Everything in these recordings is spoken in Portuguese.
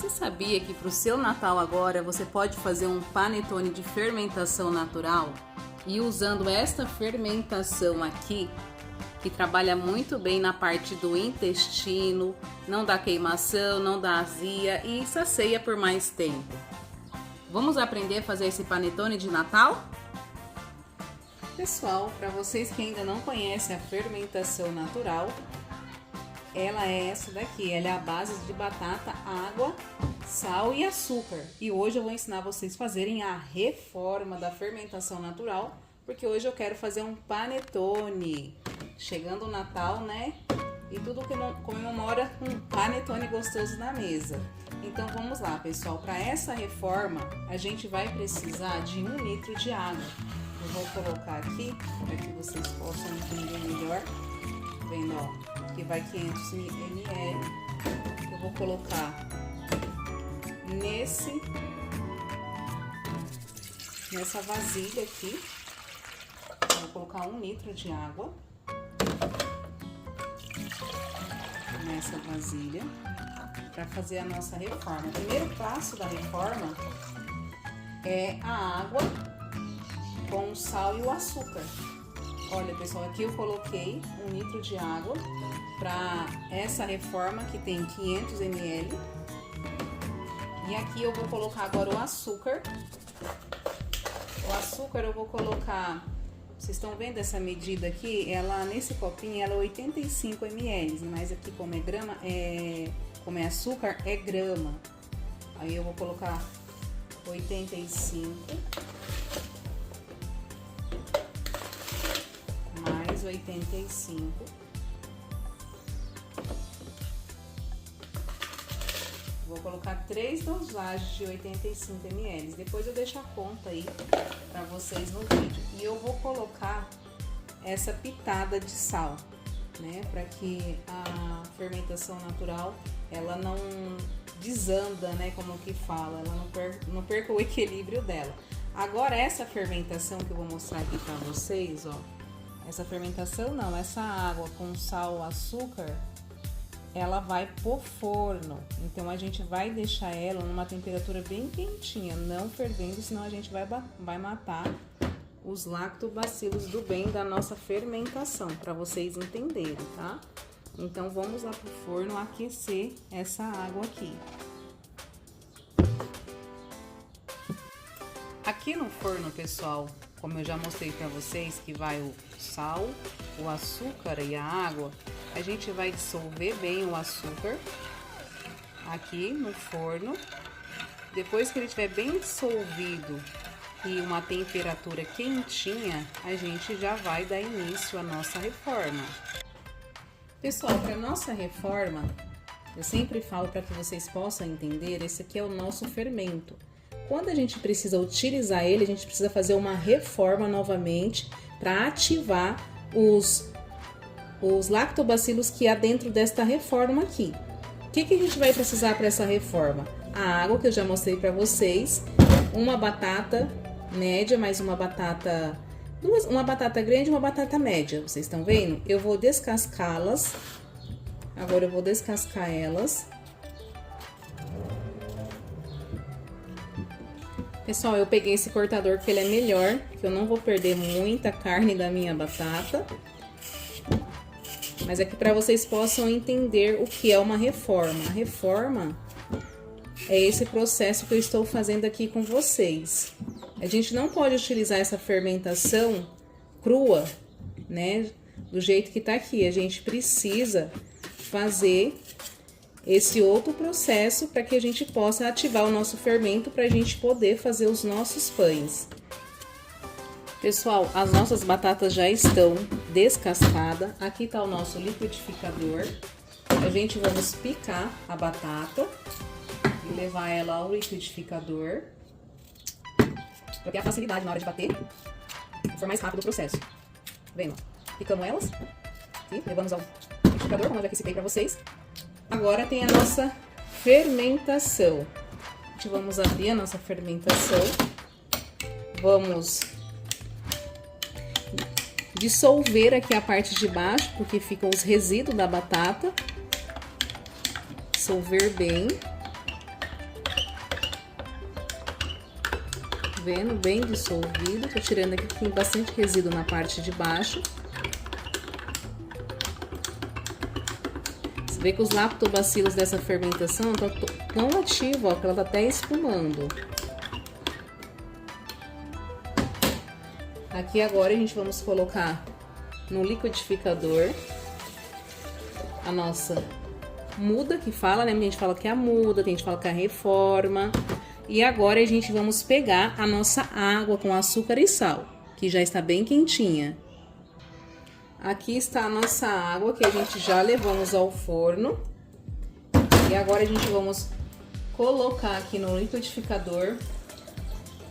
Você sabia que para o seu Natal agora você pode fazer um panetone de fermentação natural? E usando esta fermentação aqui, que trabalha muito bem na parte do intestino, não dá queimação, não dá azia e sacia por mais tempo. Vamos aprender a fazer esse panetone de Natal? Pessoal, para vocês que ainda não conhecem a fermentação natural, ela é essa daqui, ela é a base de batata, água, sal e açúcar. E hoje eu vou ensinar vocês a fazerem a reforma da fermentação natural, porque hoje eu quero fazer um panetone. Chegando o Natal, né? E tudo que comemora um panetone gostoso na mesa. Então vamos lá, pessoal. Para essa reforma, a gente vai precisar de 1 litro de água. Eu vou colocar aqui para que vocês possam entender melhor. Vendo, ó, aqui vai 500 ml. Eu vou colocar nessa vasilha aqui. Eu vou colocar 1 litro de água nessa vasilha para fazer a nossa reforma. O primeiro passo da reforma é a água com o sal e o açúcar. Olha, pessoal, aqui eu coloquei 1 litro de água para essa reforma que tem 500 ml. E aqui eu vou colocar agora o açúcar. O açúcar eu vou colocar, vocês estão vendo essa medida aqui? Ela nesse copinho ela é 85 ml, mas aqui como é grama, como é açúcar, é grama. Aí eu vou colocar 85 mais 85. Vou colocar 3 dosagens de 85 ml. Depois eu deixo a conta aí para vocês no vídeo. E eu vou colocar essa pitada de sal, né? Para que a fermentação natural ela não desanda, né? Como que fala, ela não perca o equilíbrio dela. Agora essa fermentação que eu vou mostrar aqui para vocês, ó. Essa fermentação não, essa água com sal, açúcar, ela vai pro forno. Então a gente vai deixar ela numa temperatura bem quentinha, não fervendo, senão a gente vai matar os lactobacilos do bem da nossa fermentação, para vocês entenderem, tá? Então vamos lá pro forno aquecer essa água aqui. Aqui no forno, pessoal, como eu já mostrei para vocês, que vai o sal, o açúcar e a água, a gente vai dissolver bem o açúcar aqui no forno. Depois que ele estiver bem dissolvido e uma temperatura quentinha, a gente já vai dar início à nossa reforma. Pessoal, para nossa reforma, eu sempre falo para que vocês possam entender, esse aqui é o nosso fermento. Quando a gente precisa utilizar ele, a gente precisa fazer uma reforma novamente para ativar os lactobacilos que há dentro desta reforma aqui. O que a gente vai precisar para essa reforma? A água que eu já mostrei para vocês, uma batata média, mais uma batata grande e uma batata média. Vocês estão vendo? Eu vou descascá-las. Agora eu vou descascar elas. Pessoal, eu peguei esse cortador porque ele é melhor, que eu não vou perder muita carne da minha batata. Mas aqui para vocês possam entender o que é uma reforma. A reforma é esse processo que eu estou fazendo aqui com vocês. A gente não pode utilizar essa fermentação crua, né? Do jeito que tá aqui. A gente precisa fazer esse outro processo para que a gente possa ativar o nosso fermento para a gente poder fazer os nossos pães. Pessoal, as nossas batatas já estão descascadas. Aqui tá o nosso liquidificador. A gente vamos picar a batata e levar ela ao liquidificador para ter a facilidade na hora de bater e for mais rápido o processo. Vendo? Picamos elas e levamos ao liquidificador, como eu já aqui citei para vocês. Agora tem a nossa fermentação. Vamos abrir a nossa fermentação. Vamos dissolver aqui a parte de baixo, porque ficam os resíduos da batata. Dissolver bem. vendo? Bem dissolvido. Tô tirando aqui que tem bastante resíduo na parte de baixo. Você vê que os lactobacilos dessa fermentação estão tão ativos, ó, que ela tá até espumando. Aqui agora a gente vamos colocar no liquidificador a nossa muda, que fala, né? A gente fala que é a muda, tem gente que fala que é a reforma. E agora a gente vamos pegar a nossa água com açúcar e sal, que já está bem quentinha. Aqui está a nossa água, que a gente já levamos ao forno. E agora a gente vamos colocar aqui no liquidificador.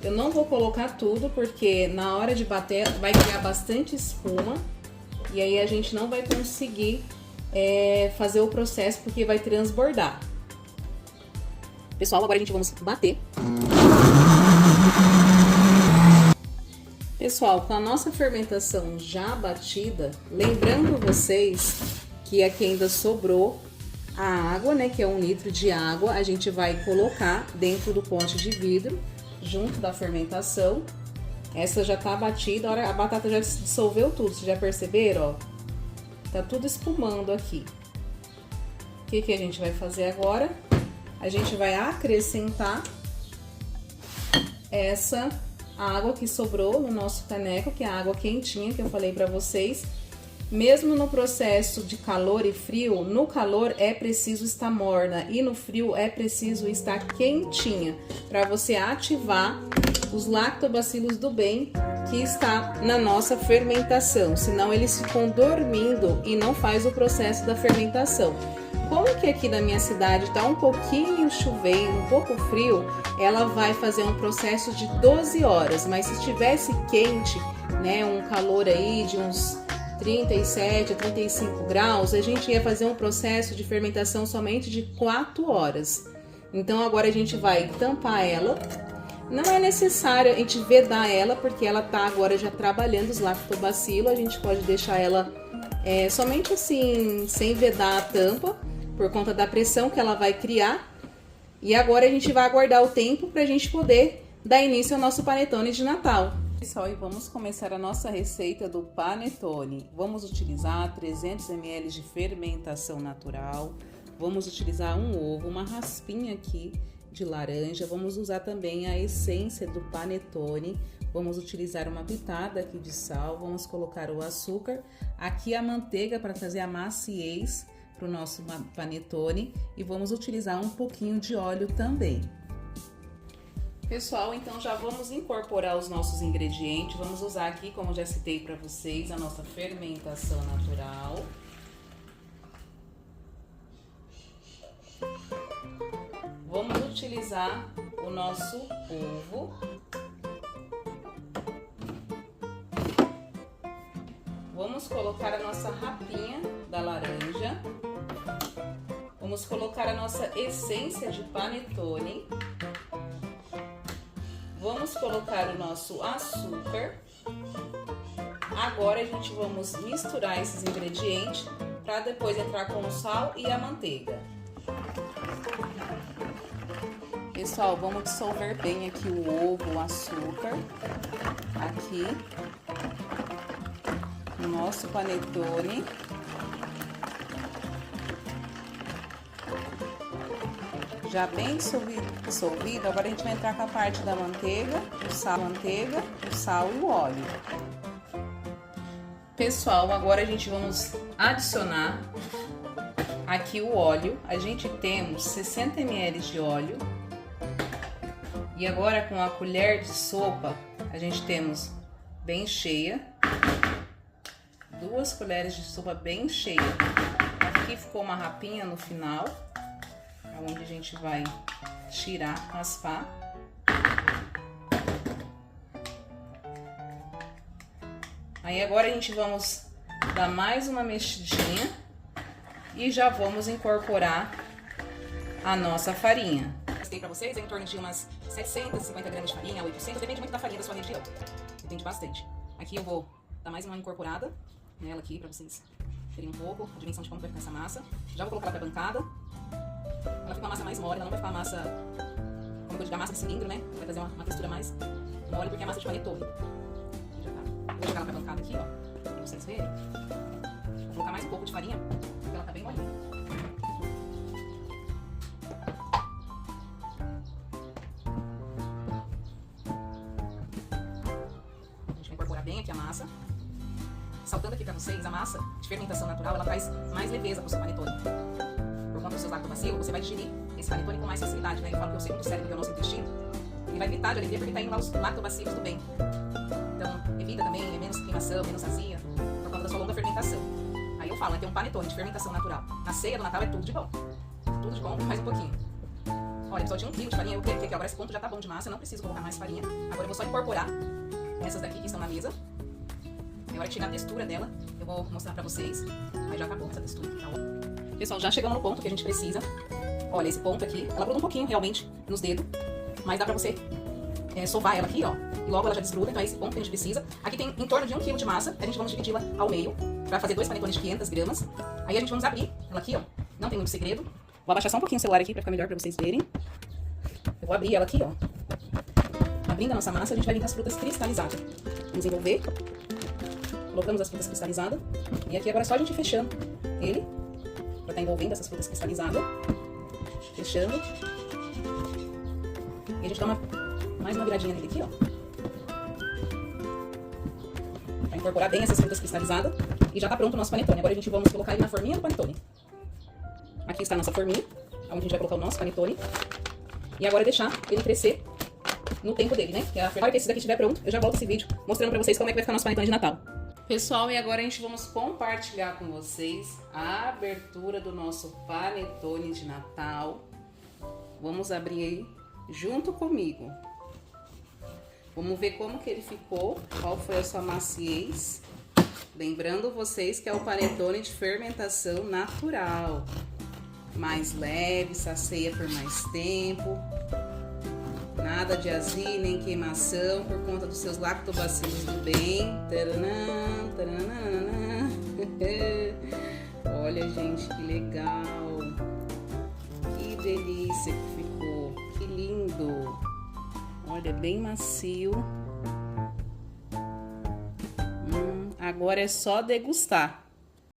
Eu não vou colocar tudo, porque na hora de bater vai criar bastante espuma. E aí a gente não vai conseguir fazer o processo, porque vai transbordar. Pessoal, agora a gente vamos bater. Pessoal, com a nossa fermentação já batida, lembrando vocês que aqui ainda sobrou a água, né, que é 1 litro de água, a gente vai colocar dentro do pote de vidro, junto da fermentação. Essa já tá batida, a batata já dissolveu tudo, vocês já perceberam, ó? Tá tudo espumando aqui. O que a gente vai fazer agora? A gente vai acrescentar essa água que sobrou no nosso caneco, que é a água quentinha que eu falei pra vocês. Mesmo no processo de calor e frio, no calor é preciso estar morna e no frio é preciso estar quentinha, para você ativar os lactobacilos do bem que está na nossa fermentação, senão eles ficam dormindo e não faz o processo da fermentação. Como que aqui na minha cidade tá um pouquinho chovendo, um pouco frio, ela vai fazer um processo de 12 horas, mas se estivesse quente, né, um calor aí de uns 37 a 35 graus, a gente ia fazer um processo de fermentação somente de 4 horas. Então agora a gente vai tampar ela. Não é necessário a gente vedar ela, porque ela tá agora já trabalhando os lactobacilos. A gente pode deixar ela somente assim, sem vedar a tampa, por conta da pressão que ela vai criar. E agora a gente vai aguardar o tempo para a gente poder dar início ao nosso panetone de Natal. Pessoal, e vamos começar a nossa receita do panetone. Vamos utilizar 300 ml de fermentação natural. Vamos utilizar um ovo, uma raspinha aqui de laranja. Vamos usar também a essência do panetone. Vamos utilizar uma pitada aqui de sal. Vamos colocar o açúcar. Aqui a manteiga para trazer a maciez para o nosso panetone. E vamos utilizar um pouquinho de óleo também. Pessoal, então já vamos incorporar os nossos ingredientes. Vamos usar aqui, como já citei para vocês, a nossa fermentação natural. Vamos utilizar o nosso ovo. Vamos colocar a nossa rapinha da laranja. Vamos colocar a nossa essência de panetone. Vamos colocar o nosso açúcar. Agora a gente vamos misturar esses ingredientes para depois entrar com o sal e a manteiga. Pessoal, vamos dissolver bem aqui o ovo, o açúcar, aqui no nosso panetone. Já bem dissolvido, agora a gente vai entrar com a parte da manteiga, o sal e o óleo. Pessoal, agora a gente vamos adicionar aqui o óleo. A gente temos 60 ml de óleo. E agora com a colher de sopa, a gente temos bem cheia. 2 colheres de sopa bem cheia. Aqui ficou uma rapinha no final, onde a gente vai tirar, raspar. Aí agora a gente vamos dar mais uma mexidinha e já vamos incorporar a nossa farinha. Mostrei para vocês, é em torno de umas 750 gramas de farinha, 800, depende muito da farinha da sua região. Depende bastante. Aqui eu vou dar mais uma incorporada nela aqui para vocês terem um pouco a dimensão de como vai ficar essa massa. Já vou colocar ela para bancada. Ela fica uma massa mais mole, ela não vai ficar uma massa como da massa de cilindro, né? Vai fazer uma textura mais mole, porque é massa de panetone. Já tá. Vou jogar ela pra bancada aqui, ó, pra vocês verem. Vou colocar mais um pouco de farinha, porque ela tá bem molinha. A gente vai incorporar bem aqui a massa. Saltando aqui pra vocês, a massa de fermentação natural, ela traz mais leveza pro seu panetone. Por conta dos seus lactobacilos, você vai digerir esse panetone com mais facilidade, né? Eu falo que o segundo cérebro, que é o nosso intestino, ele vai gritar de alegria porque tá indo lá os lactobacilos do bem. Então, evita também, é menos queimação, menos azia, por conta da sua longa fermentação. Aí eu falo, né? Tem um panetone de fermentação natural. Na ceia do Natal é tudo de bom. Tudo de bom, mais um pouquinho. Olha, pessoal, tinha 1 kg de farinha, eu coloquei aqui agora esse ponto já tá bom de massa, eu não preciso colocar mais farinha. Agora eu vou só incorporar essas daqui que estão na mesa. Agora que chegar a textura dela, eu vou mostrar pra vocês. Aí já acabou essa textura, tá bom? Pessoal, já chegamos no ponto que a gente precisa. Olha, esse ponto aqui, ela gruda um pouquinho realmente nos dedos, mas dá pra você sovar ela aqui, ó, e logo ela já desgruda, então é esse ponto que a gente precisa. Aqui tem em torno de 1 kg de massa, a gente vamos dividi-la ao meio, pra fazer 2 panetones de 500 gramas. Aí a gente vamos abrir ela aqui, ó, não tem muito segredo. Vou abaixar só um pouquinho o celular aqui pra ficar melhor pra vocês verem. Eu vou abrir ela aqui, ó. Abrindo a nossa massa, a gente vai vir com as frutas cristalizadas. Vamos envolver. Colocamos as frutas cristalizadas. E aqui agora é só a gente fechando ele, pra estar envolvendo essas frutas cristalizadas. Fechando. E a gente dá mais uma viradinha nele aqui, ó. Pra incorporar bem essas frutas cristalizadas. E já tá pronto o nosso panetone. Agora a gente vamos colocar ele na forminha do panetone. Aqui está a nossa forminha, onde a gente vai colocar o nosso panetone. E agora deixar ele crescer no tempo dele, né? Que a hora que esse daqui estiver pronto, eu já volto esse vídeo mostrando pra vocês como é que vai ficar nosso panetone de Natal. Pessoal, e agora a gente vamos compartilhar com vocês a abertura do nosso panetone de Natal. Vamos abrir aí junto comigo. Vamos ver como que ele ficou, qual foi a sua maciez. Lembrando vocês que é o panetone de fermentação natural. Mais leve, sacia por mais tempo. Nada de azia nem queimação por conta dos seus lactobacilos do bem. Taranã, taranã. Olha, gente, que legal. Que delícia que ficou. Que lindo. Olha, bem macio. Agora é só degustar.